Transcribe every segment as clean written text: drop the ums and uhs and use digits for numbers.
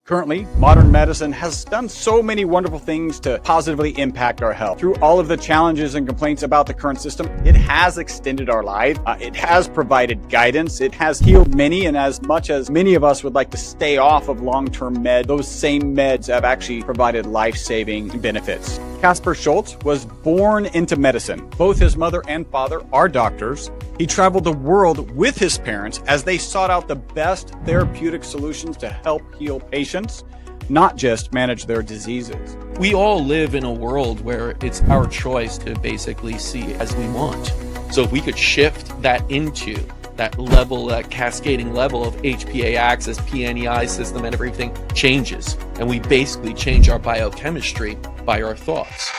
Currently, modern medicine has done so many wonderful things to positively impact our health. Through all of the challenges and complaints about the current system, it has extended our life. It has provided guidance. It has healed many, and as much as many of us would like to stay off of long-term meds, those same meds have actually provided life-saving benefits. Kaspar Schultz was born into medicine. Both his mother and father are doctors. He traveled the world with his parents as they sought out the best therapeutic solutions to help heal patients, not just manage their diseases. We all live in a world where it's our choice to basically see as we want. So if we could shift that into that level, that cascading level of HPA axis, PNEI system, and everything changes. And we basically change our biochemistry by our thoughts.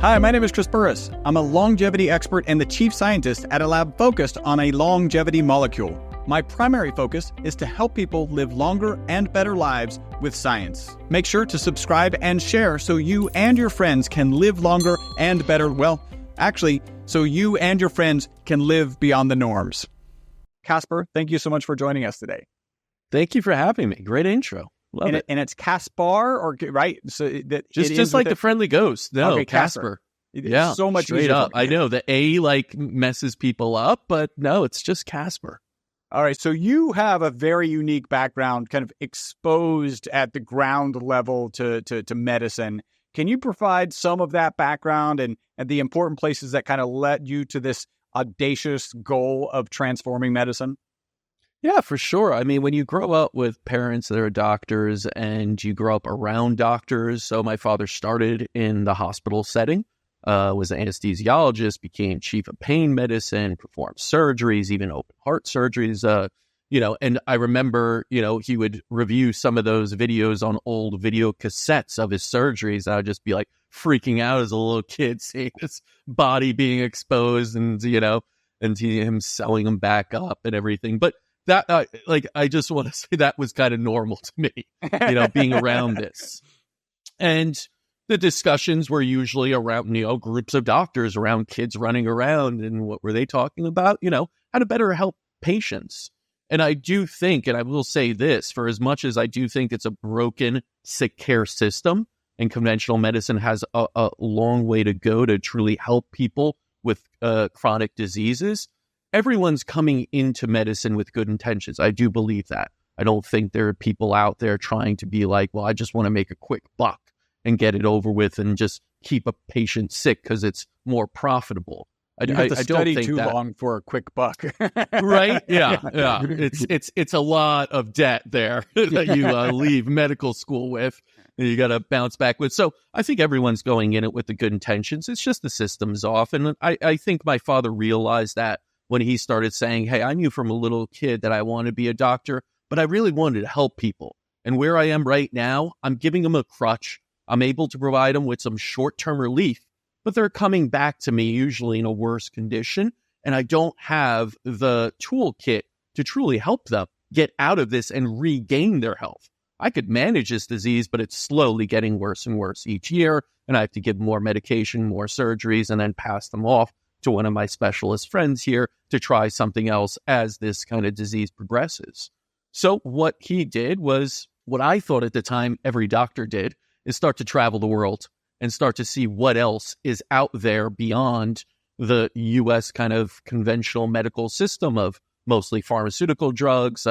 Hi, my name is Chris Burris. I'm a longevity expert and the chief scientist at a lab focused on a longevity molecule. My primary focus is to help people live longer and better lives with science. Make sure to subscribe and share so you and your friends can live longer and better. Well, actually, so you and your friends can live beyond the norms. Kaspar, thank you so much for joining us today. Thank you for having me. Great intro. Love it. And it's Kaspar, or right? So that just like the friendly ghost. No, okay, Kaspar. Yeah, so much straight up. I know the A messes people up, but no, it's just Kaspar. All right, so you have a very unique background, kind of exposed at the ground level to medicine. Can you provide some of that background and the important places that kind of led you to this audacious goal of transforming medicine? Yeah, for sure. I mean, when you grow up with parents that are doctors and you grow up around doctors, so my father started in the hospital setting, was an anesthesiologist, became chief of pain medicine, performed surgeries, even open heart surgeries, and I remember, he would review some of those videos on old video cassettes of his surgeries. And I'd just be like freaking out as a little kid, seeing his body being exposed and him sewing them back up and everything. But that, I just want to say that was kind of normal to me, being around this. And the discussions were usually around, groups of doctors around kids running around. And what were they talking about? How to better help patients. And I do think, and I will say this, for as much as I do think it's a broken sick care system and conventional medicine has a long way to go to truly help people with chronic diseases, everyone's coming into medicine with good intentions. I do believe that. I don't think there are people out there trying to be like, well, I just want to make a quick buck and get it over with and just keep a patient sick because it's more profitable. I don't think too long for a quick buck, right? Yeah. It's a lot of debt there that you leave medical school with, and you got to bounce back with. So I think everyone's going in it with the good intentions. It's just the system's off, and I think my father realized that when he started saying, "Hey, I knew from a little kid that I wanted to be a doctor, but I really wanted to help people." And where I am right now, I'm giving them a crutch. I'm able to provide them with some short-term relief, but they're coming back to me usually in a worse condition, and I don't have the toolkit to truly help them get out of this and regain their health. I could manage this disease, but it's slowly getting worse and worse each year, and I have to give more medication, more surgeries, and then pass them off to one of my specialist friends here to try something else as this kind of disease progresses. So what he did was what I thought at the time every doctor did, is start to travel the world and start to see what else is out there beyond the U.S. kind of conventional medical system of mostly pharmaceutical drugs,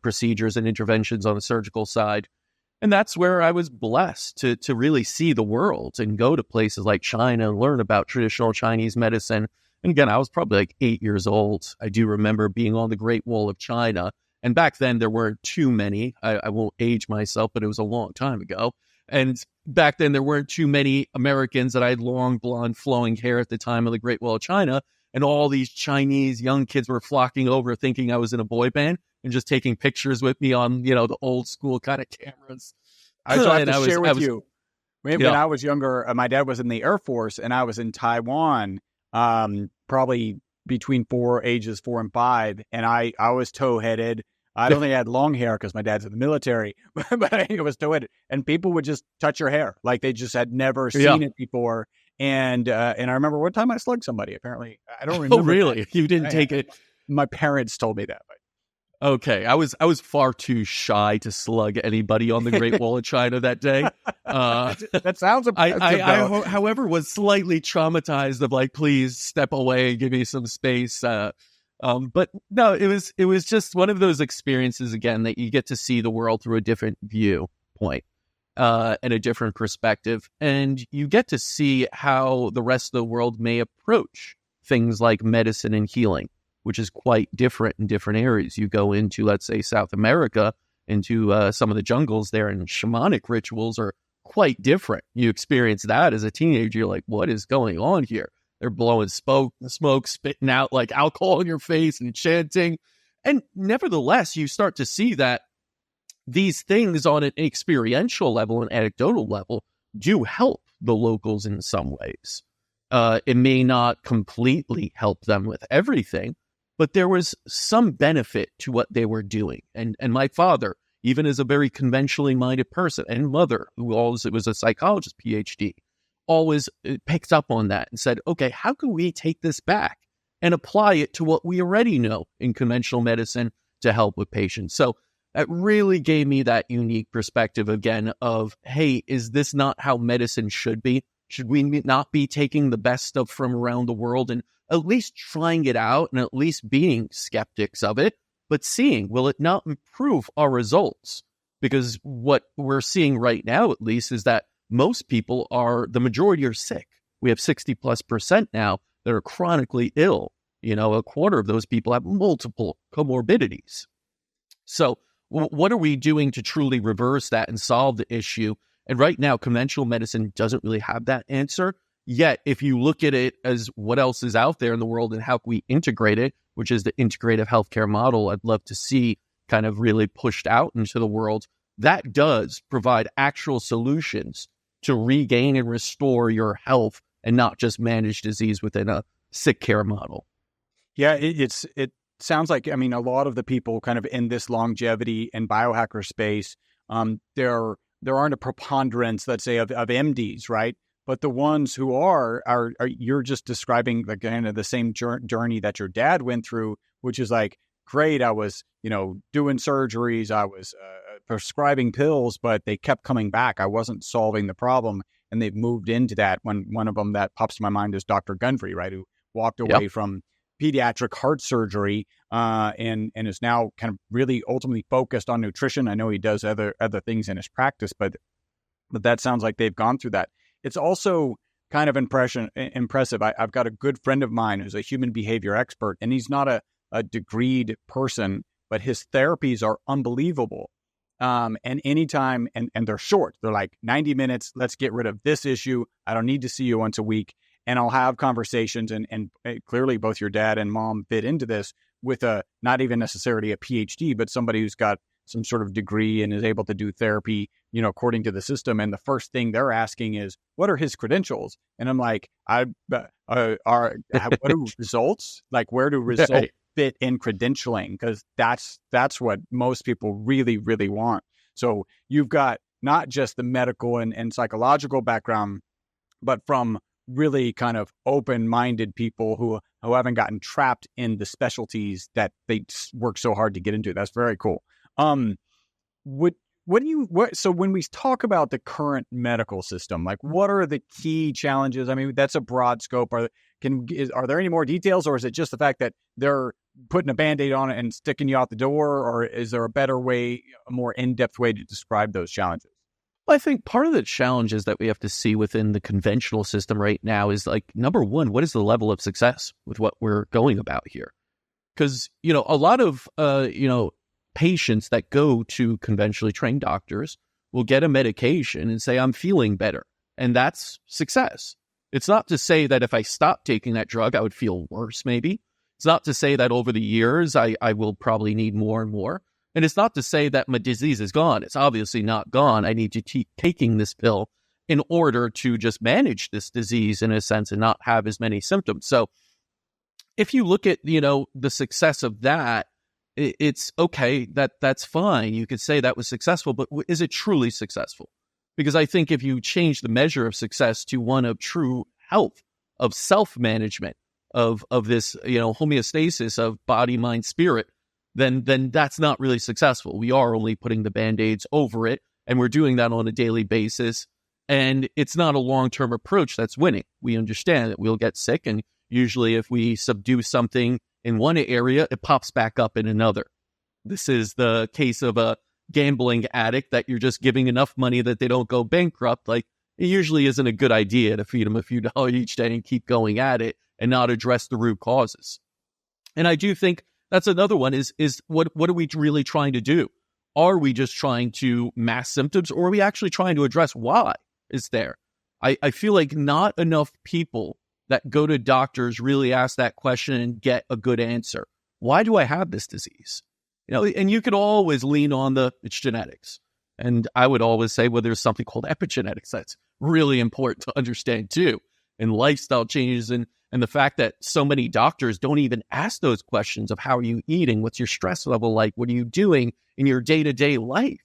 procedures and interventions on the surgical side. And that's where I was blessed to really see the world and go to places like China and learn about traditional Chinese medicine. And again, I was probably like 8 years old. I do remember being on the Great Wall of China. And back then there weren't too many. I won't age myself, but it was a long time ago. And back then, there weren't too many Americans that I had long, blonde, flowing hair at the time of the Great Wall of China. And all these Chinese young kids were flocking over thinking I was in a boy band and just taking pictures with me on, the old school kind of cameras. I have to share with you. When I was younger, my dad was in the Air Force and I was in Taiwan, probably between ages 4 and 5. And I was tow-headed. I don't think I had long hair because my dad's in the military, but I think it was tow-headed. And people would just touch your hair like they just had never seen it before. And I remember one time I slugged somebody. Apparently, I don't remember. Oh, really? That. You didn't take it? My parents told me that. Okay, I was far too shy to slug anybody on the Great Wall of China that day. That sounds impressive. However, was slightly traumatized of like, please step away, give me some space. But no, it was just one of those experiences again that you get to see the world through a different viewpoint, and a different perspective, and you get to see how the rest of the world may approach things like medicine and healing, which is quite different in different areas. You go into, let's say, South America, into some of the jungles there, and shamanic rituals are quite different. You experience that as a teenager. You're like, what is going on here? They're blowing smoke, spitting out like alcohol in your face and chanting. And nevertheless, you start to see that these things on an experiential level and anecdotal level do help the locals in some ways. It may not completely help them with everything, but there was some benefit to what they were doing. And my father, even as a very conventionally minded person, and mother, who always was a psychologist, PhD, always picked up on that and said, okay, how can we take this back and apply it to what we already know in conventional medicine to help with patients? So that really gave me that unique perspective again of, hey, is this not how medicine should be? Should we not be taking the best stuff from around the world and at least trying it out and at least being skeptics of it, but seeing, will it not improve our results? Because what we're seeing right now, at least, is that most people the majority are sick. We have 60+% now that are chronically ill. A quarter of those people have multiple comorbidities. So what are we doing to truly reverse that and solve the issue? And right now, conventional medicine doesn't really have that answer. Yet, if you look at it as what else is out there in the world and how we integrate it, which is the integrative healthcare model, I'd love to see kind of really pushed out into the world. That does provide actual solutions to regain and restore your health and not just manage disease within a sick care model. Yeah, it sounds like, a lot of the people kind of in this longevity and biohacker space, there aren't a preponderance, let's say, of MDs, right? But the ones who are you're just describing the kind of the same journey that your dad went through, which is like, great, I was, doing surgeries, I was prescribing pills, but they kept coming back. I wasn't solving the problem. And they've moved into that. One of them that pops to my mind is Dr. Gunfrey, right? Who walked away from pediatric heart surgery and is now kind of really ultimately focused on nutrition. I know he does other things in his practice, but that sounds like they've gone through that. It's also kind of impressive. I've got a good friend of mine who's a human behavior expert, and he's not a degreed person, but his therapies are unbelievable. And anytime, and they're short. They're like 90 minutes. Let's get rid of this issue. I don't need to see you once a week. And I'll have conversations, and clearly both your dad and mom fit into this with not even necessarily a PhD, but somebody who's got some sort of degree and is able to do therapy, according to the system. And the first thing they're asking is, what are his credentials? And I'm like, what do results? Like, where do results fit in credentialing? Because that's what most people really, really want. So you've got not just the medical and psychological background, but from really kind of open-minded people who haven't gotten trapped in the specialties that they work so hard to get into. That's very cool. So when we talk about the current medical system, like, what are the key challenges? That's a broad scope. Are there any more details, or is it just the fact that they're putting a Band-Aid on it and sticking you out the door, or is there a better way, a more in-depth way to describe those challenges? Well, I think part of the challenges that we have to see within the conventional system right now is, like, number one, what is the level of success with what we're going about here? Because, a lot of, patients that go to conventionally trained doctors will get a medication and say, I'm feeling better. And that's success. It's not to say that if I stopped taking that drug, I would feel worse, maybe. It's not to say that over the years, I will probably need more and more. And it's not to say that my disease is gone. It's obviously not gone. I need to keep taking this pill in order to just manage this disease in a sense and not have as many symptoms. So if you look at, the success of that, it's okay, that's fine. You could say that was successful, but is it truly successful? Because I think if you change the measure of success to one of true health, of self-management, of this, homeostasis of body, mind, spirit, then that's not really successful. We are only putting the Band-Aids over it, and we're doing that on a daily basis. And it's not a long-term approach that's winning. We understand that we'll get sick, and usually if we subdue something in one area, it pops back up in another. This is the case of a gambling addict that you're just giving enough money that they don't go bankrupt. Like, it usually isn't a good idea to feed them a few dollars each day and keep going at it and not address the root causes. And I do think that's another one is what are we really trying to do? Are we just trying to mask symptoms, or are we actually trying to address why is there? I feel like not enough people that go to doctors really ask that question and get a good answer. Why do I have this disease? And you could always lean on it's genetics. And I would always say, well, there's something called epigenetics that's really important to understand too. And lifestyle changes and the fact that so many doctors don't even ask those questions of how are you eating? What's your stress level like? What are you doing in your day-to-day life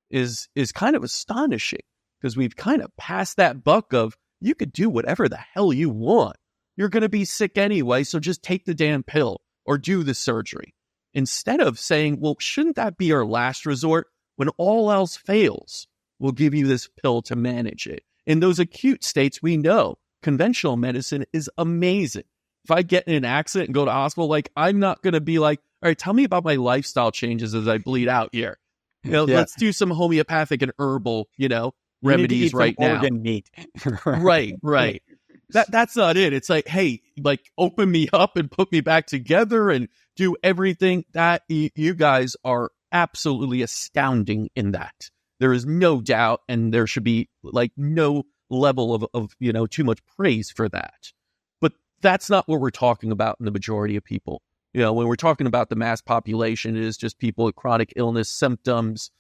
is kind of astonishing, because we've kind of passed that buck of you could do whatever the hell you want. You're going to be sick anyway, so just take the damn pill or do the surgery. Instead of saying, well, shouldn't that be our last resort? When all else fails, we'll give you this pill to manage it. In those acute states, we know conventional medicine is amazing. If I get in an accident and go to hospital, like, I'm not going to be like, all right, tell me about my lifestyle changes as I bleed out here. Let's do some homeopathic and herbal, remedies right now. Organ meat. Right. That's not it. It's like, hey, like, open me up and put me back together and do everything that you guys are absolutely astounding in that. There is no doubt, and there should be like no level of too much praise for that. But that's not what we're talking about in the majority of people. When we're talking about the mass population, it is just people with chronic illness symptoms,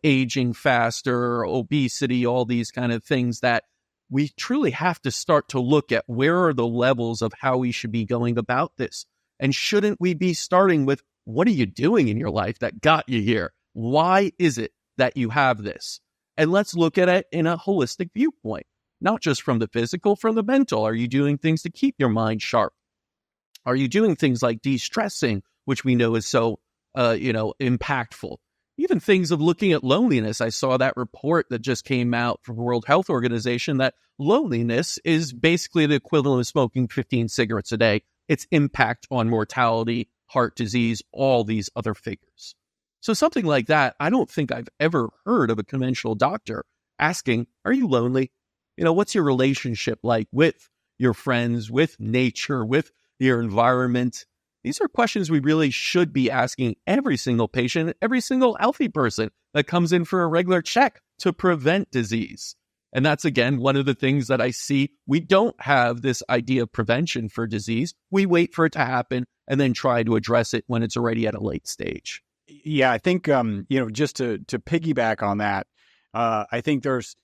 aging faster, obesity, all these kind of things that we truly have to start to look at where are the levels of how we should be going about this. And shouldn't we be starting with, what are you doing in your life that got you here? Why is it that you have this? And let's look at it in a holistic viewpoint, not just from the physical, from the mental. Are you doing things to keep your mind sharp? Are you doing things like de-stressing, which we know is so, impactful? Even things of looking at loneliness. I saw that report that just came out from the World Health Organization that loneliness is basically the equivalent of smoking 15 cigarettes a day. Its impact on mortality, heart disease, all these other figures. So something like that, I don't think I've ever heard of a conventional doctor asking, are you lonely? What's your relationship like with your friends, with nature, with your environment? These are questions we really should be asking every single patient, every single healthy person that comes in for a regular check to prevent disease. And that's, again, one of the things that I see. We don't have this idea of prevention for disease. We wait for it to happen and then try to address it when it's already at a late stage. Yeah, I think, just to piggyback on that, I think there's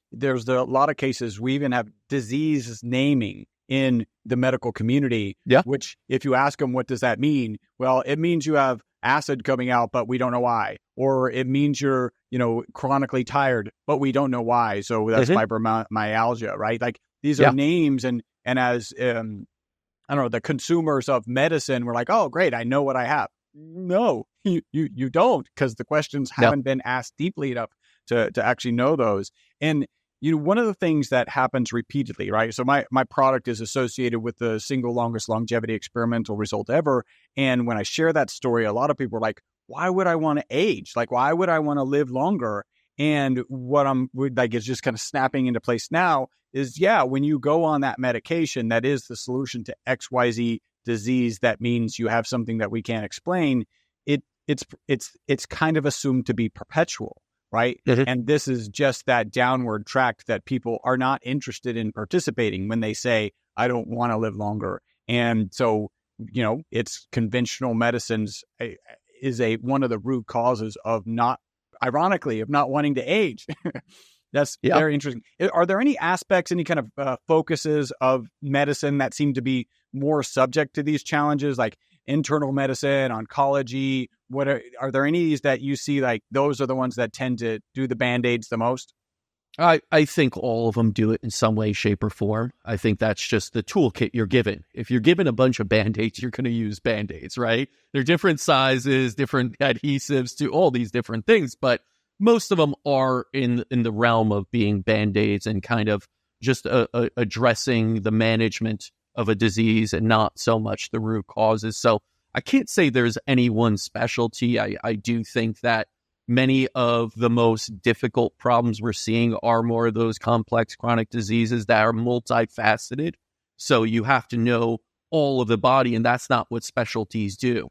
a lot of cases we even have disease naming in the medical community, which if you ask them, what does that mean? Well, it means you have acid coming out, but we don't know why. Or it means you're, chronically tired, but we don't know why. So that's fibromyalgia, right? Like, these are names. And as, the consumers of medicine, we're like, oh, great, I know what I have. No, you don't, because the questions haven't been asked deeply enough to actually know those. And one of the things that happens repeatedly, right? So my product is associated with the single longest longevity experimental result ever. And when I share that story, a lot of people are like, why would I want to age? Like, why would I want to live longer? And what I'm like is just kind of snapping into place now is, when you go on that medication, that is the solution to XYZ disease. That means you have something that we can't explain. It's kind of assumed to be perpetual. Right. Mm-hmm. And this is just that downward track that people are not interested in participating when they say, I don't want to live longer. And so, it's conventional medicines is one of the root causes of not wanting to age. That's very interesting. Are there any aspects, any kind of focuses of medicine that seem to be more subject to these challenges, like internal medicine, oncology? Are there any that you see like those are the ones that tend to do the Band-Aids the most? I think all of them do it in some way, shape, or form. I think that's just the toolkit you're given. If you're given a bunch of Band-Aids, you're going to use Band-Aids, right? They're different sizes, different adhesives to all these different things, but most of them are in the realm of being Band-Aids and kind of just addressing the management of a disease and not so much the root causes. So I can't say there's any one specialty. I do think that many of the most difficult problems we're seeing are more of those complex chronic diseases that are multifaceted. So you have to know all of the body, and that's not what specialties do.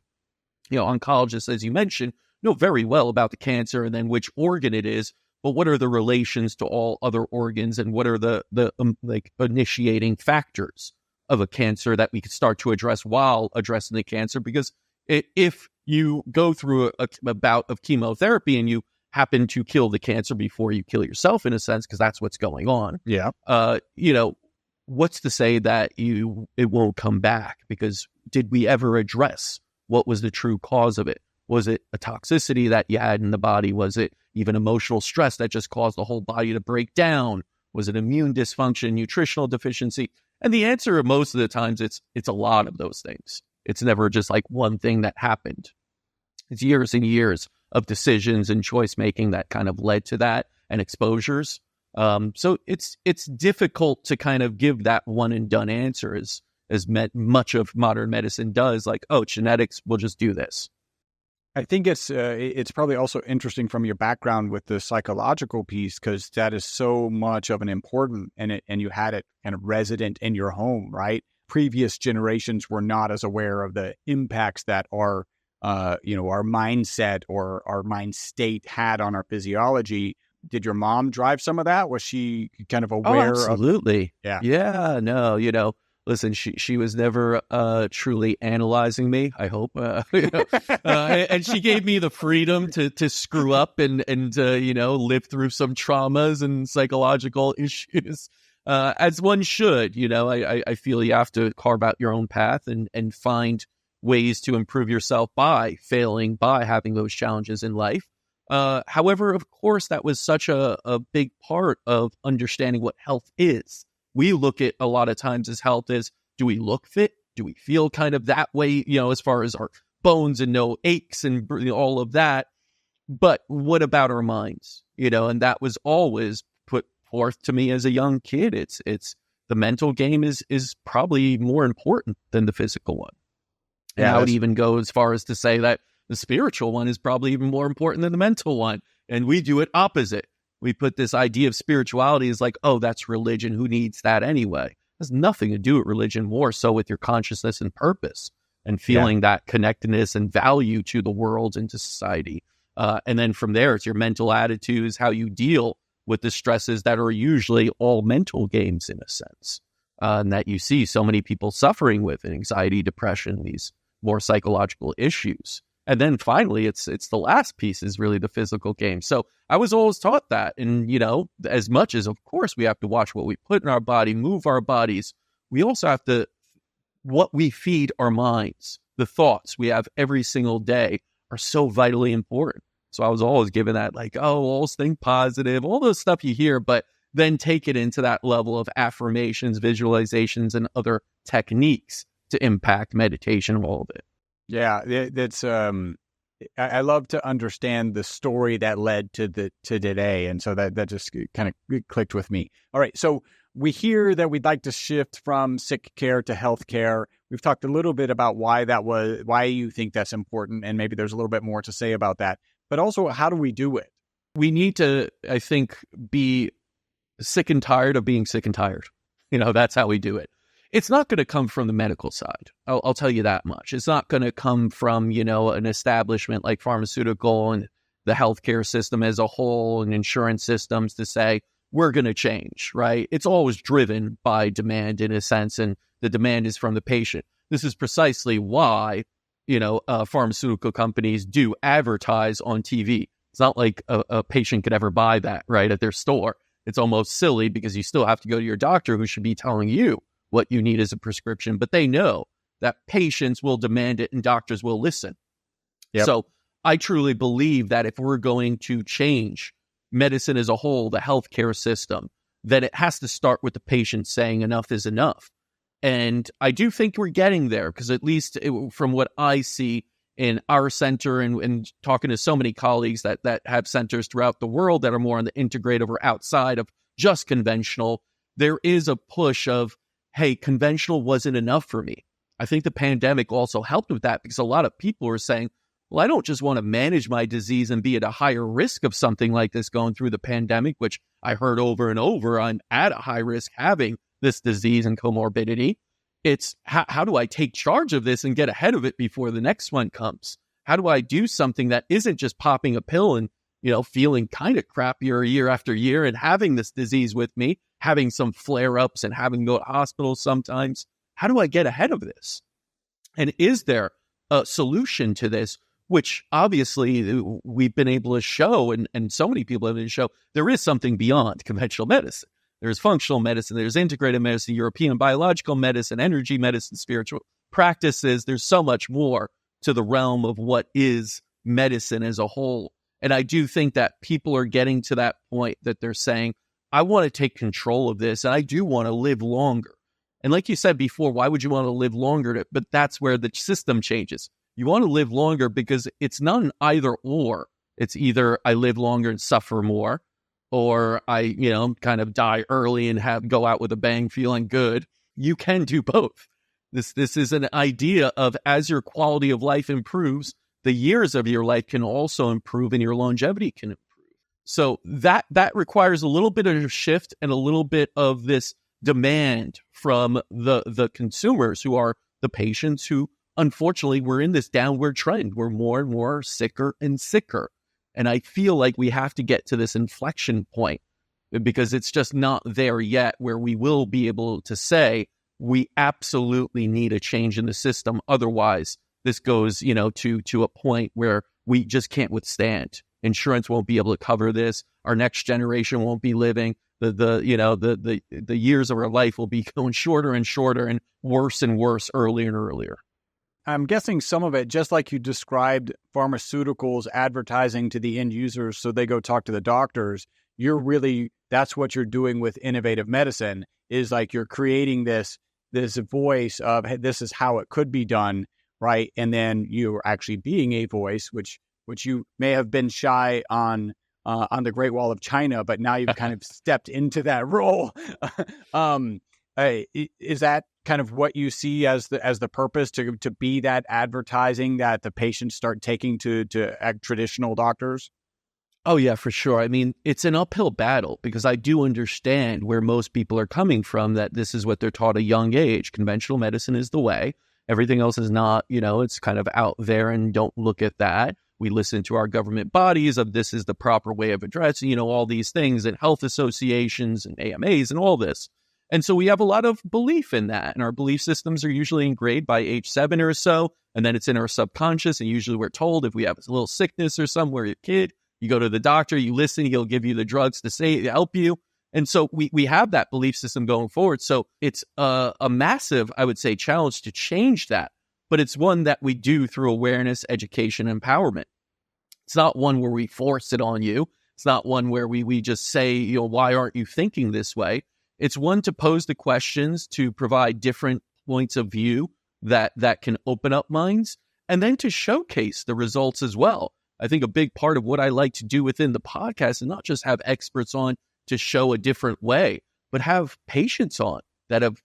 Oncologists, as you mentioned, know very well about the cancer and then which organ it is, but what are the relations to all other organs, and what are the initiating factors of a cancer that we could start to address while addressing the cancer? Because if you go through a bout of chemotherapy and you happen to kill the cancer before you kill yourself, in a sense, because that's what's going on. Yeah. What's to say that it won't come back? Because did we ever address what was the true cause of it? Was it a toxicity that you had in the body? Was it even emotional stress that just caused the whole body to break down? Was it immune dysfunction, nutritional deficiency? And the answer most of the times it's a lot of those things. It's never just like one thing that happened. It's years and years of decisions and choice making that kind of led to that, and exposures. So it's difficult to kind of give that one and done answer as much of modern medicine does. Like, oh, genetics will just do this. I think it's probably also interesting from your background with the psychological piece, because that is so much of an important, and you had it kind of resident in your home, right? Previous generations were not as aware of the impacts that our mindset or our mind state had on our physiology. Did your mom drive some of that? Was she kind of aware? Absolutely. Of? Yeah. No, listen, she was never truly analyzing me, I hope. And she gave me the freedom to screw up and live through some traumas and psychological issues. As one should. I feel you have to carve out your own path and find ways to improve yourself by failing, by having those challenges in life. However, of course, that was such a big part of understanding what health is. We look at a lot of times as health is, do we look fit? Do we feel kind of that way, as far as our bones and no aches and all of that? But what about our minds? And that was always put forth to me as a young kid. It's the mental game is probably more important than the physical one. And I would even go as far as to say that the spiritual one is probably even more important than the mental one. And we do it opposite. We put this idea of spirituality as like, oh, that's religion. Who needs that anyway? It has nothing to do with religion, more so with your consciousness and purpose and feeling that connectedness and value to the world and to society. And then from there, it's your mental attitudes, how you deal with the stresses that are usually all mental games in a sense. And that you see so many people suffering with anxiety, depression, these more psychological issues. And then finally, it's the last piece is really the physical game. So I was always taught that. And, as much as, of course, we have to watch what we put in our body, move our bodies, we also have to, what we feed our minds, the thoughts we have every single day are so vitally important. So I was always given that, like, oh, always think positive, all those stuff you hear, but then take it into that level of affirmations, visualizations, and other techniques to impact meditation, all of it. Yeah, that's. I love to understand the story that led to today, and so that just kind of clicked with me. All right, so we hear that we'd like to shift from sick care to health care. We've talked a little bit about why you think that's important, and maybe there's a little bit more to say about that. But also, how do we do it? We need to, I think, be sick and tired of being sick and tired. That's how we do it. It's not going to come from the medical side. I'll tell you that much. It's not going to come from, an establishment like pharmaceutical and the healthcare system as a whole and insurance systems to say, we're going to change, right? It's always driven by demand in a sense, and the demand is from the patient. This is precisely why, pharmaceutical companies do advertise on TV. It's not like a patient could ever buy that, right, at their store. It's almost silly because you still have to go to your doctor who should be telling you what you need as a prescription, but they know that patients will demand it and doctors will listen. Yep. So I truly believe that if we're going to change medicine as a whole, the healthcare system, that it has to start with the patient saying enough is enough. And I do think we're getting there, because at least from what I see in our center and talking to so many colleagues that have centers throughout the world that are more on the integrative or outside of just conventional, there is a push of, hey, conventional wasn't enough for me. I think the pandemic also helped with that, because a lot of people are saying, well, I don't just want to manage my disease and be at a higher risk of something like this going through the pandemic, which I heard over and over, I'm at a high risk having this disease and comorbidity. It's how do I take charge of this and get ahead of it before the next one comes? How do I do something that isn't just popping a pill and, feeling kind of crappier year after year and having this disease with me, having some flare-ups and having to go to hospitals sometimes? How do I get ahead of this? And is there a solution to this, which obviously we've been able to show, and so many people have been able to show, there is something beyond conventional medicine. There's functional medicine, there's integrated medicine, European biological medicine, energy medicine, spiritual practices. There's so much more to the realm of what is medicine as a whole. And I do think that people are getting to that point that they're saying, I want to take control of this, and I do want to live longer. And like you said before, why would you want to live longer? But that's where the system changes. You want to live longer because it's not an either or. It's either I live longer and suffer more, or I, kind of die early and go out with a bang feeling good. You can do both. This is an idea of, as your quality of life improves, the years of your life can also improve and your longevity can improve. So that requires a little bit of a shift and a little bit of this demand from the consumers, who are the patients, who unfortunately we're in this downward trend. We're more and more sicker and sicker. And I feel like we have to get to this inflection point, because it's just not there yet where we will be able to say we absolutely need a change in the system. Otherwise, this goes, to a point where we just can't withstand. Insurance won't be able to cover this. Our next generation won't be living. The years of our life will be going shorter and shorter and worse earlier and earlier. I'm guessing some of it, just like you described pharmaceuticals advertising to the end users so they go talk to the doctors, that's what you're doing with innovative medicine, is like you're creating this voice of, hey, this is how it could be done, right? And then you're actually being a voice, which you may have been shy on the Great Wall of China, but now you've kind of stepped into that role. Is that kind of what you see as the purpose, to be that advertising that the patients start taking to traditional doctors? Oh, yeah, for sure. I mean, it's an uphill battle, because I do understand where most people are coming from, that this is what they're taught at a young age. Conventional medicine is the way. Everything else is not, it's kind of out there, and don't look at that. We listen to our government bodies of this is the proper way of addressing, all these things, and health associations and AMAs and all this. And so we have a lot of belief in that. And our belief systems are usually engraved by age 7 or so. And then it's in our subconscious. And usually we're told if we have a little sickness or somewhere, your kid, you go to the doctor, you listen, he'll give you the drugs to help you. And so we have that belief system going forward. So it's a massive, I would say, challenge to change that. But it's one that we do through awareness, education, empowerment. It's not one where we force it on you. It's not one where we just say, why aren't you thinking this way? It's one to pose the questions, to provide different points of view that can open up minds, and then to showcase the results as well. I think a big part of what I like to do within the podcast is not just have experts on to show a different way, but have patients on that have,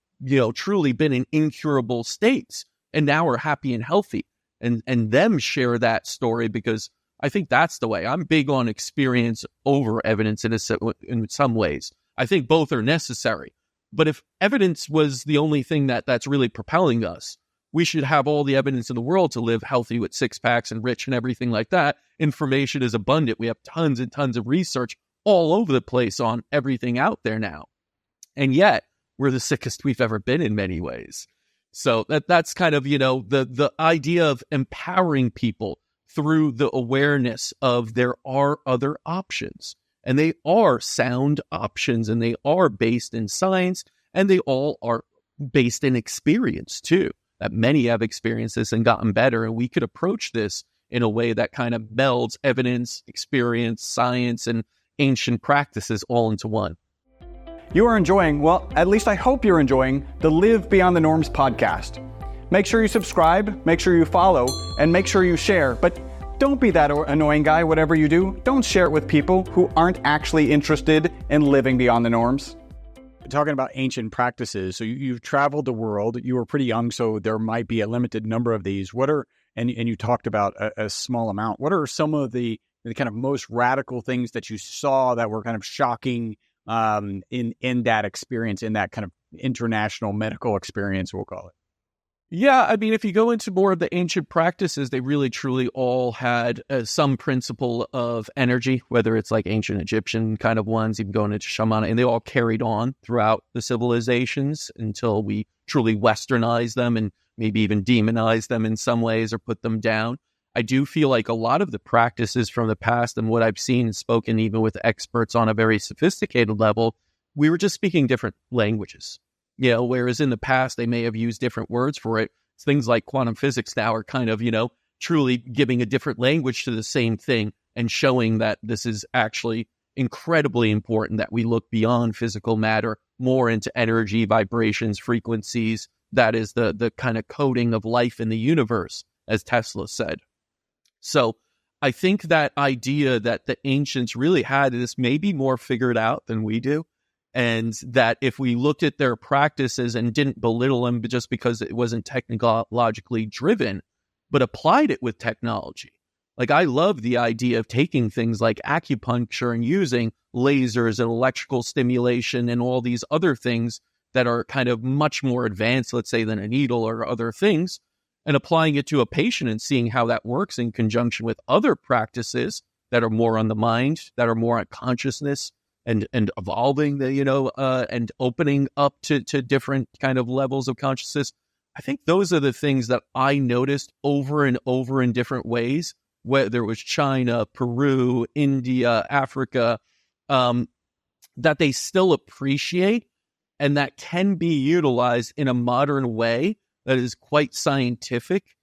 truly been in incurable states and now are happy and healthy, and them share that story, because I think that's the way. I'm big on experience over evidence in some ways. I think both are necessary. But if evidence was the only thing that's really propelling us, we should have all the evidence in the world to live healthy with 6-packs and rich and everything like that. Information is abundant. We have tons and tons of research all over the place on everything out there now. And yet, we're the sickest we've ever been in many ways. So that's kind of, the idea of empowering people through the awareness of there are other options. And they are sound options, and they are based in science, and they all are based in experience too. That many have experienced this and gotten better, and we could approach this in a way that kind of melds evidence, experience, science, and ancient practices all into one. You are enjoying, well, at least I hope you're enjoying, the Live Beyond the Norms podcast. Make sure you subscribe, make sure you follow, and make sure you share. But don't be that annoying guy, whatever you do. Don't share it with people who aren't actually interested in living beyond the norms. Talking about ancient practices, so you've traveled the world. You were pretty young, so there might be a limited number of these. And you talked about a small amount. What are some of the kind of most radical things that you saw that were kind of shocking in that experience, in that kind of international medical experience, we'll call it? Yeah, I mean, if you go into more of the ancient practices, they really truly all had some principle of energy, whether it's like ancient Egyptian kind of ones, even going into shamanic, and they all carried on throughout the civilizations until we truly westernized them and maybe even demonized them in some ways or put them down. I do feel like a lot of the practices from the past and what I've seen and spoken even with experts on a very sophisticated level, we were just speaking different languages. Whereas in the past, they may have used different words for it. Things like quantum physics now are kind of, truly giving a different language to the same thing and showing that this is actually incredibly important that we look beyond physical matter, more into energy, vibrations, frequencies. That is the kind of coding of life in the universe, as Tesla said. So I think that idea that the ancients really had this maybe more figured out than we do. And that if we looked at their practices and didn't belittle them just because it wasn't technologically driven, but applied it with technology. Like, I love the idea of taking things like acupuncture and using lasers and electrical stimulation and all these other things that are kind of much more advanced, let's say, than a needle or other things, and applying it to a patient and seeing how that works in conjunction with other practices that are more on the mind, that are more on consciousness, and evolving and opening up to different kind of levels of consciousness. I think those are the things that I noticed over and over in different ways, whether it was China, Peru, India, Africa, that they still appreciate and that can be utilized in a modern way that is quite scientific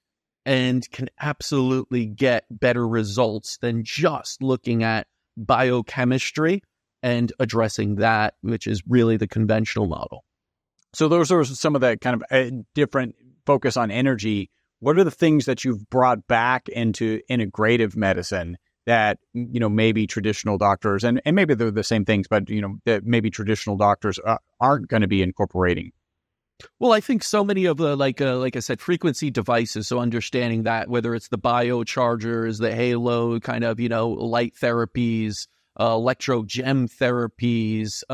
and can absolutely get better results than just looking at biochemistry and addressing that, which is really the conventional model. So those are some of the kind of different focus on energy. What are the things that you've brought back into integrative medicine that, maybe traditional doctors, and maybe they're the same things, but, that maybe traditional doctors aren't going to be incorporating? Well, I think so many of the, like I said, frequency devices, so understanding that, whether it's the biochargers, the halo kind of, light therapies, electrogem therapies,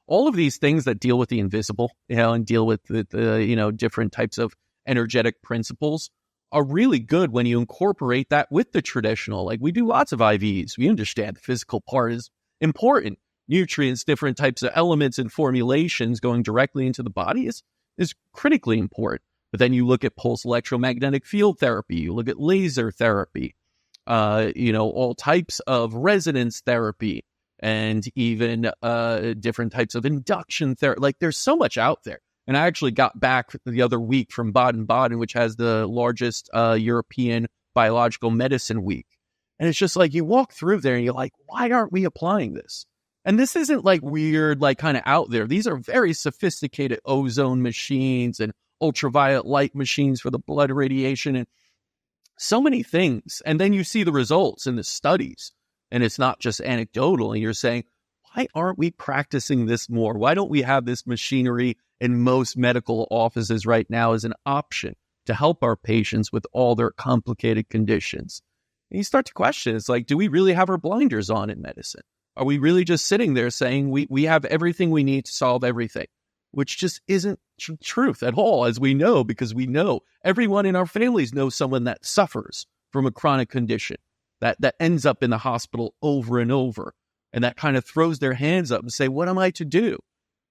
all of these things that deal with the invisible, and deal with the different types of energetic principles are really good when you incorporate that with the traditional. Like, we do lots of IVs. We understand the physical part is important. Nutrients, different types of elements and formulations going directly into the body is critically important. But then you look at pulse electromagnetic field therapy, you look at laser therapy, all types of resonance therapy, and even different types of induction therapy. Like, there's so much out there. And I actually got back the other week from Baden-Baden, which has the largest European biological medicine week. And it's just like, you walk through there and you're like, why aren't we applying this? And this isn't like weird, like kind of out there. These are very sophisticated ozone machines and ultraviolet light machines for the blood radiation and so many things. And then you see the results in the studies, and it's not just anecdotal. And you're saying, why aren't we practicing this more? Why don't we have this machinery in most medical offices right now as an option to help our patients with all their complicated conditions? And you start to question, it's like, do we really have our blinders on in medicine? Are we really just sitting there saying we have everything we need to solve everything? Which just isn't truth at all, as we know, because we know everyone in our families knows someone that suffers from a chronic condition that ends up in the hospital over and over, and that kind of throws their hands up and say, what am I to do?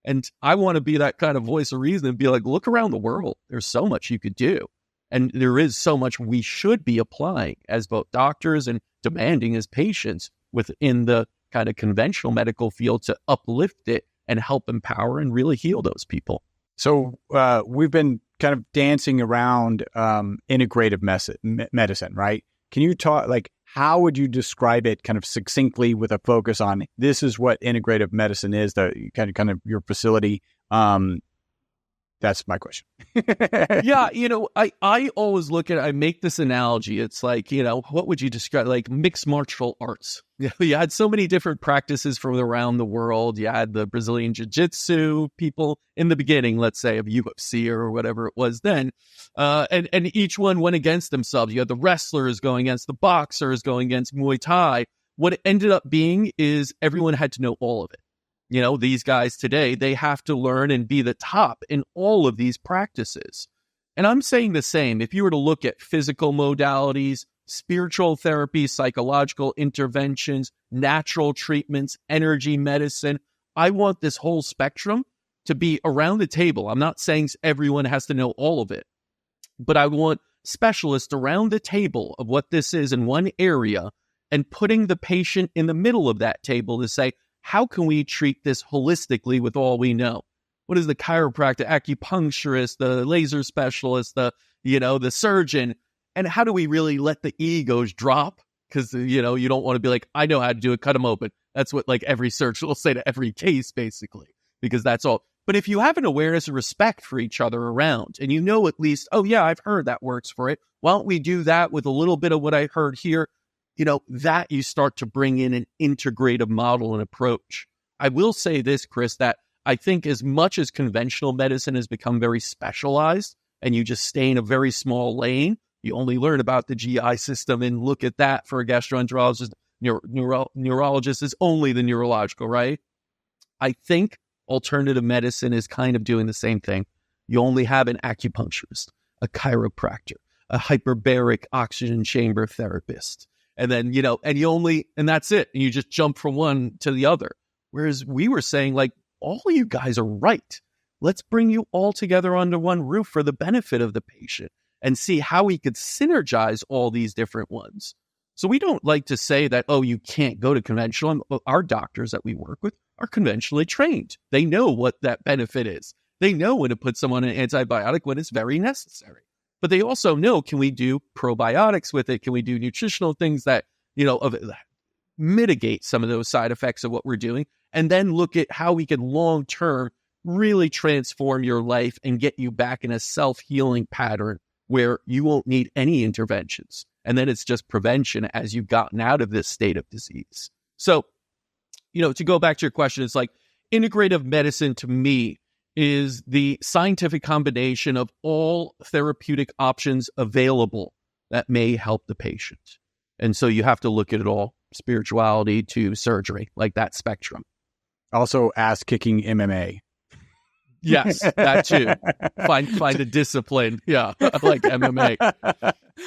And I want to be that kind of voice of reason and be like, look around the world. There's so much you could do. And there is so much we should be applying as both doctors and demanding as patients within the kind of conventional medical field to uplift it and help empower and really heal those people. So we've been kind of dancing around integrative medicine, right? Can you talk, like, how would you describe it kind of succinctly with a focus on this is what integrative medicine is, the kind of your facility? That's my question. Yeah, I always I make this analogy. It's like, what would you describe? Like mixed martial arts. You had so many different practices from around the world. You had the Brazilian Jiu-Jitsu people in the beginning, let's say, of UFC or whatever it was then. And each one went against themselves. You had the wrestlers going against the boxers, going against Muay Thai. What it ended up being is everyone had to know all of it. These guys today, they have to learn and be the top in all of these practices. And I'm saying the same. If you were to look at physical modalities, spiritual therapy, psychological interventions, natural treatments, energy medicine, I want this whole spectrum to be around the table. I'm not saying everyone has to know all of it, but I want specialists around the table of what this is in one area and putting the patient in the middle of that table to say, how can we treat this holistically with all we know? What is the chiropractor, acupuncturist, the laser specialist, the surgeon? And how do we really let the egos drop? Because, you don't want to be like, I know how to do it, cut them open. That's what like every surgeon will say to every case, basically, because that's all. But if you have an awareness and respect for each other around, and at least, oh yeah, I've heard that works for it. Why don't we do that with a little bit of what I heard here? That you start to bring in an integrative model and approach. I will say this, Chris, that I think as much as conventional medicine has become very specialized and you just stay in a very small lane, you only learn about the GI system and look at that for a gastroenterologist, neurologist is only the neurological, right? I think alternative medicine is kind of doing the same thing. You only have an acupuncturist, a chiropractor, a hyperbaric oxygen chamber therapist. And then, and that's it. And you just jump from one to the other. Whereas we were saying, like, all of you guys are right. Let's bring you all together under one roof for the benefit of the patient and see how we could synergize all these different ones. So we don't like to say that, oh, you can't go to conventional. Our doctors that we work with are conventionally trained. They know what that benefit is. They know when to put someone on an antibiotic when it's very necessary. But they also know, can we do probiotics with it? Can we do nutritional things that, mitigate some of those side effects of what we're doing? And then look at how we can long-term really transform your life and get you back in a self-healing pattern where you won't need any interventions. And then it's just prevention as you've gotten out of this state of disease. So, to go back to your question, it's like integrative medicine to me is the scientific combination of all therapeutic options available that may help the patient. And so you have to look at it all, spirituality to surgery, like that spectrum. Also ass-kicking MMA. Yes, that too. Find a discipline. Yeah, like MMA.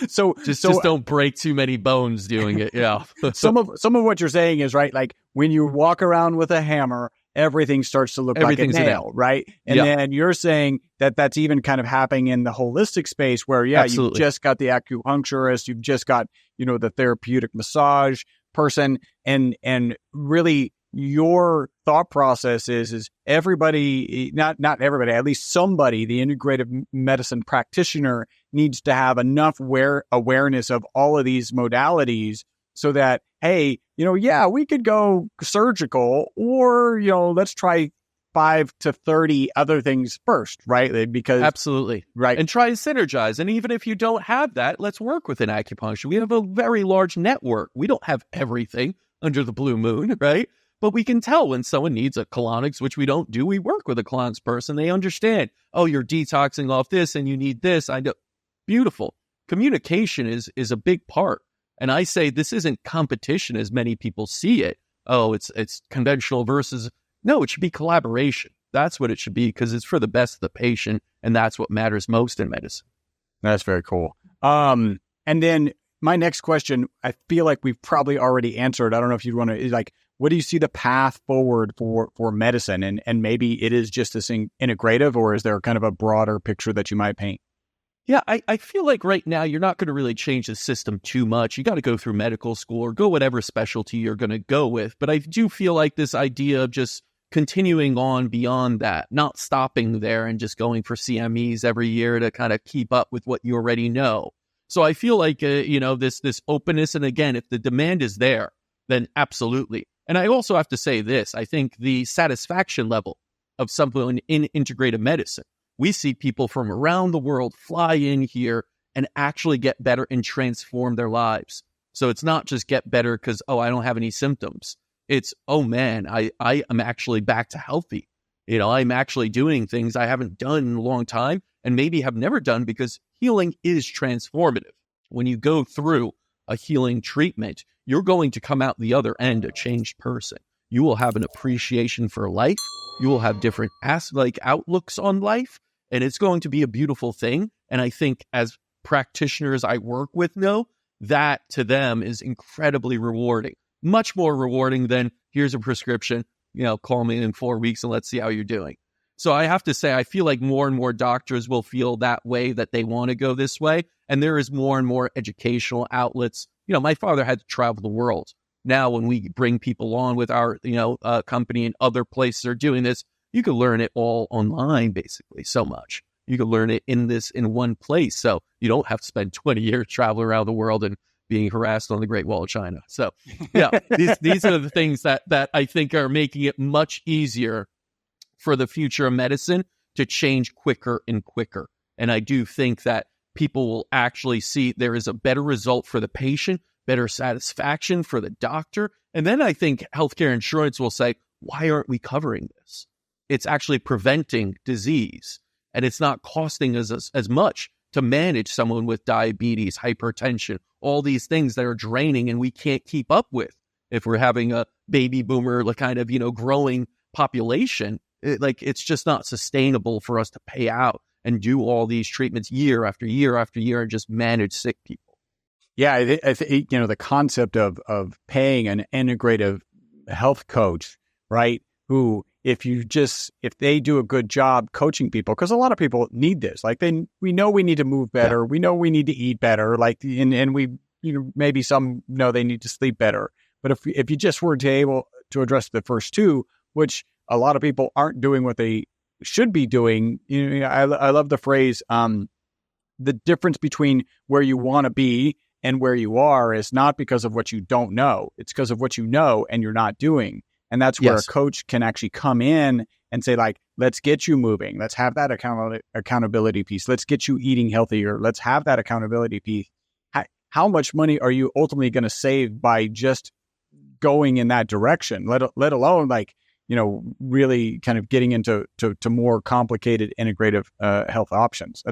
So just don't break too many bones doing it. Yeah. Some of what you're saying is right. Like when you walk around with a hammer, everything starts to look like a nail, right? And then you're saying that that's even kind of happening in the holistic space where, Absolutely. You've just got the acupuncturist, you've just got, the therapeutic massage person, and really your thought process is everybody, not everybody, at least somebody, the integrative medicine practitioner needs to have enough awareness of all of these modalities so that, hey, we could go surgical or, let's try 5 to 30 other things first, right? Because absolutely. Right. And try and synergize. And even if you don't have that, let's work with an acupuncture. We have a very large network. We don't have everything under the blue moon, right? But we can tell when someone needs a colonics, which we don't do. We work with a colonics person. They understand, oh, you're detoxing off this and you need this. I know. Beautiful. Communication is a big part. And I say this isn't competition as many people see it. Oh, it's conventional versus... No, it should be collaboration. That's what it should be because it's for the best of the patient. And that's what matters most in medicine. That's very cool. And then my next question, I feel like we've probably already answered. I don't know if you'd want to, like, what do you see the path forward for medicine? And maybe it is just this integrative, or is there kind of a broader picture that you might paint? Yeah, I feel like right now you're not going to really change the system too much. You got to go through medical school or go whatever specialty you're going to go with. But I do feel like this idea of just continuing on beyond that, not stopping there and just going for CMEs every year to kind of keep up with what you already know. So I feel like, this openness. And again, if the demand is there, then absolutely. And I also have to say this, I think the satisfaction level of someone in integrative medicine, we see people from around the world fly in here and actually get better and transform their lives. So it's not just get better because, I don't have any symptoms. It's, man, I am actually back to healthy. I'm actually doing things I haven't done in a long time and maybe have never done, because healing is transformative. When you go through a healing treatment, you're going to come out the other end a changed person. You will have an appreciation for life. You will have different outlooks on life, and it's going to be a beautiful thing. And I think as practitioners I work with know, that to them is incredibly rewarding, much more rewarding than here's a prescription, call me in 4 weeks and let's see how you're doing. So I have to say, I feel like more and more doctors will feel that way, that they want to go this way. And there is more and more educational outlets. My father had to travel the world. Now, when we bring people on with our, company and other places are doing this, you can learn it all online, basically, so much. You can learn it in one place. So you don't have to spend 20 years traveling around the world and being harassed on the Great Wall of China. So, these are the things that I think are making it much easier for the future of medicine to change quicker and quicker. And I do think that people will actually see there is a better result for the patient, better satisfaction for the doctor. And then I think healthcare insurance will say, why aren't we covering this? It's actually preventing disease, and it's not costing us as much to manage someone with diabetes, hypertension, all these things that are draining and we can't keep up with. If we're having a baby boomer growing population, it's just not sustainable for us to pay out and do all these treatments year after year after year and just manage sick people. Yeah, I think the concept of paying an integrative health coach, right? Who, if they do a good job coaching people, because a lot of people need this. We know we need to move better, we know we need to eat better, and we maybe some know they need to sleep better. But if you just were able to address the first two, which a lot of people aren't doing what they should be doing. I love the phrase, the difference between where you want to be and where you are is not because of what you don't know. It's because of what you know and you're not doing. And that's where a coach can actually come in and say, let's get you moving. Let's have that accountability piece. Let's get you eating healthier. Let's have that accountability piece. How much money are you ultimately going to save by just going in that direction? Let alone really kind of getting into more complicated integrative health options.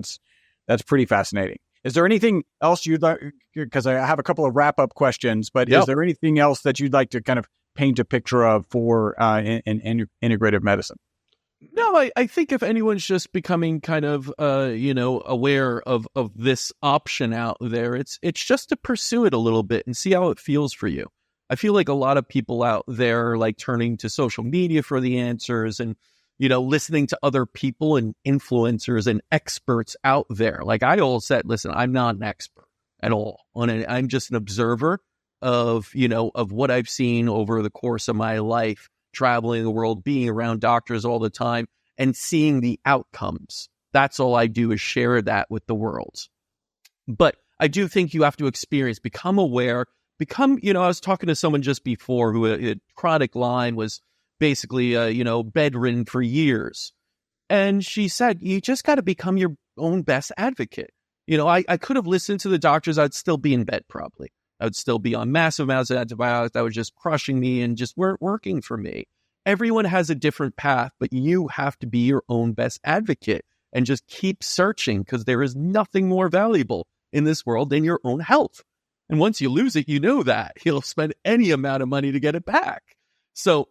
That's pretty fascinating. Is there anything else you'd like, because I have a couple of wrap-up questions, but is there anything else that you'd like to kind of paint a picture of for in integrative medicine? No, I think if anyone's just becoming kind of, aware of this option out there, it's just to pursue it a little bit and see how it feels for you. I feel like a lot of people out there are turning to social media for the answers and, listening to other people and influencers and experts out there. I all said, listen, I'm not an expert at all on it. I'm just an observer of what I've seen over the course of my life, traveling the world, being around doctors all the time and seeing the outcomes. That's all I do is share that with the world. But I do think you have to experience, become aware, I was talking to someone just before who had chronic Lyme, was basically, bedridden for years. And she said, you just got to become your own best advocate. I could have listened to the doctors. I'd still be in bed probably. I would still be on massive amounts of antibiotics that was just crushing me and just weren't working for me. Everyone has a different path, but you have to be your own best advocate and just keep searching, because there is nothing more valuable in this world than your own health. And once you lose it, you know that you'll spend any amount of money to get it back. So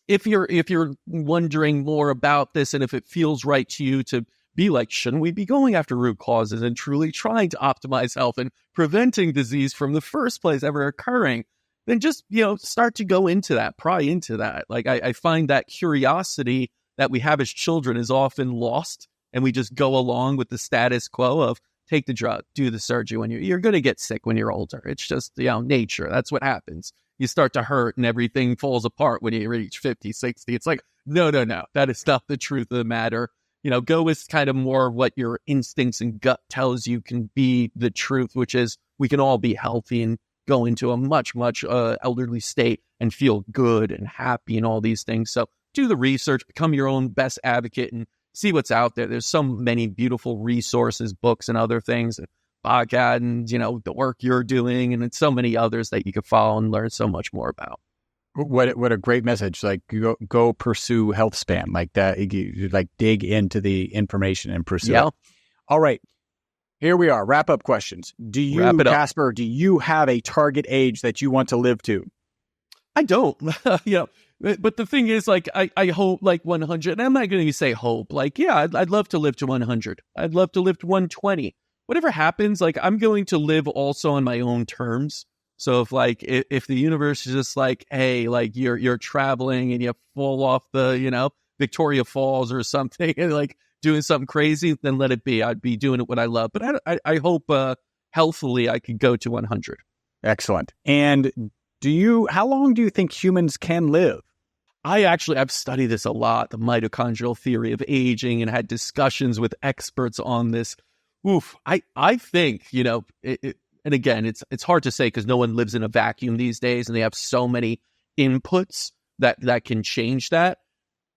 if you're wondering more about this, and if it feels right to you to be shouldn't we be going after root causes and truly trying to optimize health and preventing disease from the first place ever occurring, then just, start to go into that, pry into that. I find that curiosity that we have as children is often lost, and we just go along with the status quo of take the drug, do the surgery when you're going to get sick when you're older. It's just, nature. That's what happens. You start to hurt and everything falls apart when you reach 50, 60. It's no. That is not the truth of the matter. go with kind of more what your instincts and gut tells you can be the truth, which is we can all be healthy and go into a much, much elderly state and feel good and happy and all these things. So do the research, become your own best advocate, and see what's out there. There's so many beautiful resources, books and other things, and podcast, and the work you're doing, and it's so many others that you can follow and learn so much more about. What a great message! Like go pursue health span like that. You like dig into the information and pursue it. All right, here we are. Wrap up questions. Do you, Casper? Do you have a target age that you want to live to? I don't. But the thing is, like, I hope like 100. And I'm not going to say hope. Like, yeah, I'd love to live to 100. I'd love to live to 120. Whatever happens, like, I'm going to live also on my own terms. So if the universe is just like, hey, like you're traveling and you fall off the, Victoria Falls or something and like doing something crazy, then let it be. I'd be doing it what I love. But I hope healthily I could go to 100. Excellent. And how long do you think humans can live? I've studied this a lot, the mitochondrial theory of aging, and had discussions with experts on this. I think, and again, it's hard to say because no one lives in a vacuum these days, and they have so many inputs that can change that.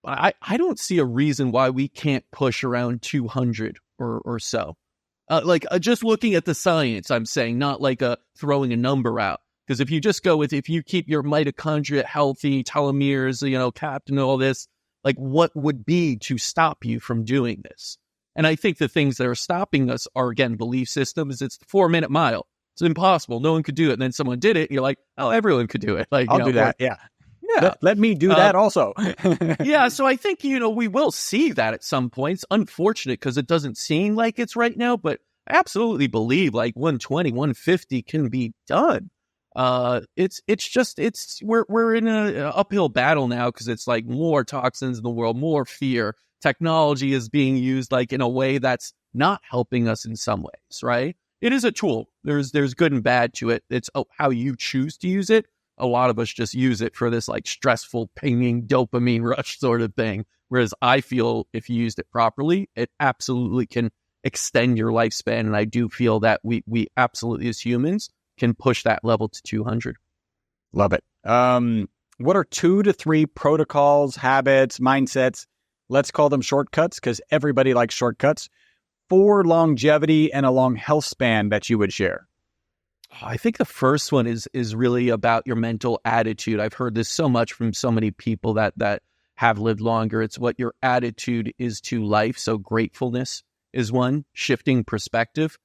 I don't see a reason why we can't push around 200 or so. Just looking at the science, I'm saying, not like throwing a number out. Because if you just go with, if you keep your mitochondria healthy, telomeres, capped and all this, like what would be to stop you from doing this? And I think the things that are stopping us are, again, belief systems. It's the 4-minute mile. It's impossible. No one could do it. And then someone did it. And you're like, oh, everyone could do it. Like, I'll do that. Yeah. Let me do that also. Yeah. So I think, we will see that at some point. It's unfortunate because it doesn't seem like it's right now, but I absolutely believe like 120, 150 can be done. We're in an uphill battle now because it's like more toxins in the world, more fear. Technology is being used like in a way that's not helping us in some ways, right? It is a tool. There's good and bad to it. It's how you choose to use it. A lot of us just use it for this like stressful, pinging dopamine rush sort of thing. Whereas I feel if you used it properly, it absolutely can extend your lifespan. And I do feel that we absolutely as humans can push that level to 200. Love it. What are 2 to 3 protocols, habits, mindsets? Let's call them shortcuts because everybody likes shortcuts for longevity and a long health span that you would share. I think the first one is really about your mental attitude. I've heard this so much from so many people that have lived longer. It's what your attitude is to life. So gratefulness is one, shifting perspective.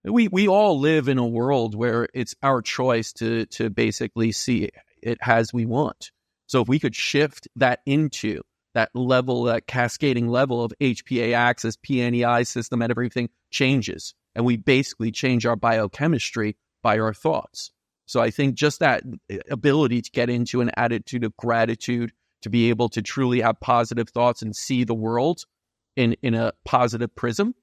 We all live in a world where it's our choice to basically see it as we want. So if we could shift that into that level, that cascading level of HPA axis, PNEI system, and everything changes. And we basically change our biochemistry by our thoughts. So I think just that ability to get into an attitude of gratitude, to be able to truly have positive thoughts and see the world in a positive prism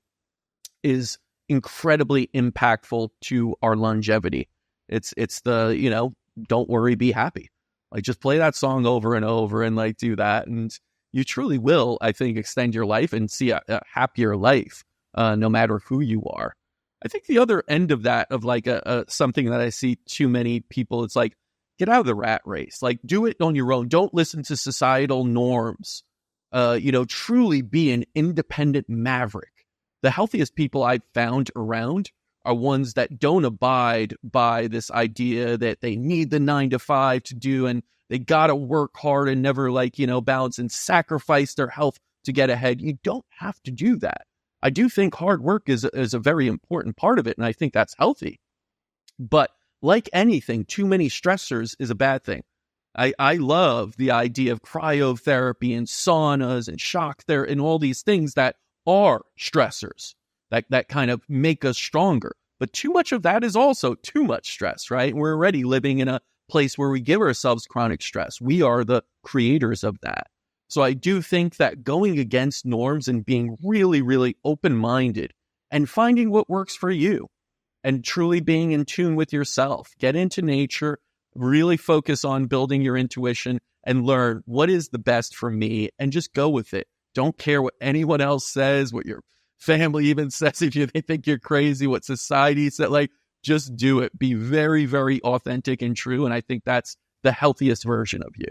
is incredibly impactful to our longevity. It's the, don't worry, be happy. Like just play that song over and over and like do that. And you truly will, I think, extend your life and see a happier life, no matter who you are. I think the other end of that, of like something that I see too many people, it's like, get out of the rat race. Like do it on your own. Don't listen to societal norms. Truly be an independent maverick. The healthiest people I've found around are ones that don't abide by this idea that they need the 9 to 5 to do, and they got to work hard and never balance and sacrifice their health to get ahead. You don't have to do that. I do think hard work is a very important part of it, and I think that's healthy. But like anything, too many stressors is a bad thing. I love the idea of cryotherapy and saunas and shock therapy and all these things that are stressors that kind of make us stronger. But too much of that is also too much stress, right? We're already living in a place where we give ourselves chronic stress. We are the creators of that. So I do think that going against norms and being really, really open-minded and finding what works for you and truly being in tune with yourself, get into nature, really focus on building your intuition and learn what is the best for me and just go with it. Don't care what anyone else says, what your family even says, if they think you're crazy, what society said. Like, just do it. Be very, very authentic and true. And I think that's the healthiest version of you.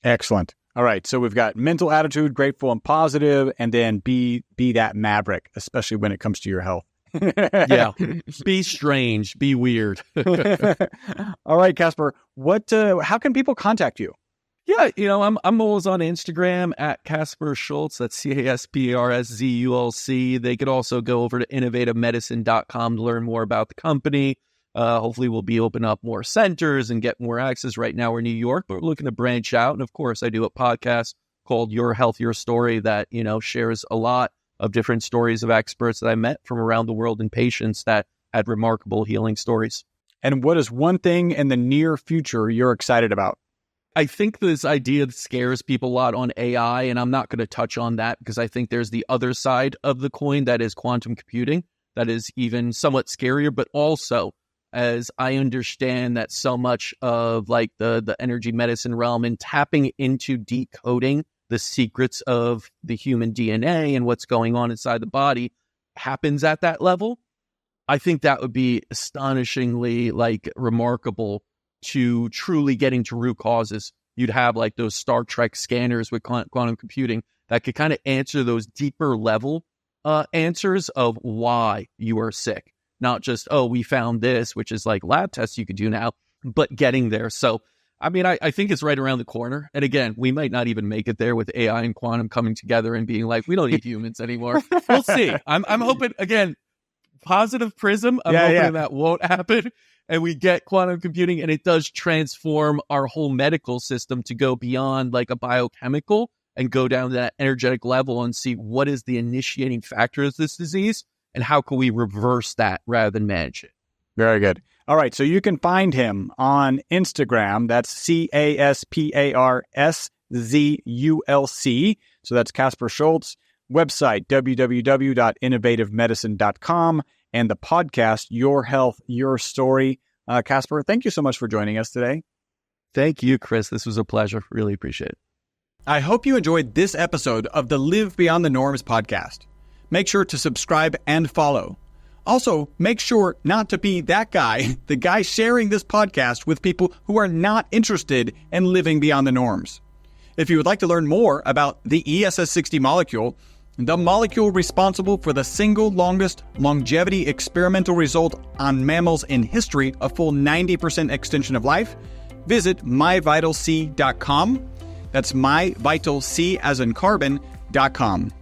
Excellent. All right. So we've got mental attitude, grateful and positive, and then be that maverick, especially when it comes to your health. Yeah. Be strange. Be weird. All right, Casper. How can people contact you? Yeah, I'm always on Instagram at Casper Schultz. That's CasperZulc. They could also go over to innovativemedicine.com to learn more about the company. Hopefully we'll be opening up more centers and get more access. Right now we're in New York, but we're looking to branch out. And of course, I do a podcast called Your Health, Your Story that, shares a lot of different stories of experts that I met from around the world and patients that had remarkable healing stories. And what is one thing in the near future you're excited about? I think this idea scares people a lot on AI, and I'm not going to touch on that because I think there's the other side of the coin that is quantum computing that is even somewhat scarier, but also as I understand that so much of like the energy medicine realm and tapping into decoding the secrets of the human DNA and what's going on inside the body happens at that level. I think that would be astonishingly like remarkable to truly getting to root causes. You'd have like those Star Trek scanners with quantum computing that could kind of answer those deeper level answers of why you are sick. Not just, oh, we found this, which is like lab tests you could do now, but getting there. So, I mean, I think it's right around the corner. And again, we might not even make it there with AI and quantum coming together and being like, we don't need humans anymore. We'll see. I'm hoping, again, positive prism. I'm hoping that won't happen. And we get quantum computing and it does transform our whole medical system to go beyond like a biochemical and go down to that energetic level and see what is the initiating factor of this disease and how can we reverse that rather than manage it. Very good. All right. So you can find him on Instagram. That's CasperSzulc. So that's Casper Schultz. Website, www.innovativemedicine.com. And the podcast, Your Health, Your Story. Casper, thank you so much for joining us today. Thank you, Chris. This was a pleasure. Really appreciate it. I hope you enjoyed this episode of the Live Beyond the Norms podcast. Make sure to subscribe and follow. Also, make sure not to be that guy, the guy sharing this podcast with people who are not interested in living beyond the norms. If you would like to learn more about the ESS60 molecule, the molecule responsible for the single longest longevity experimental result on mammals in history, a full 90% extension of life, visit myvitalc.com. That's myvitalc as in carbon.com.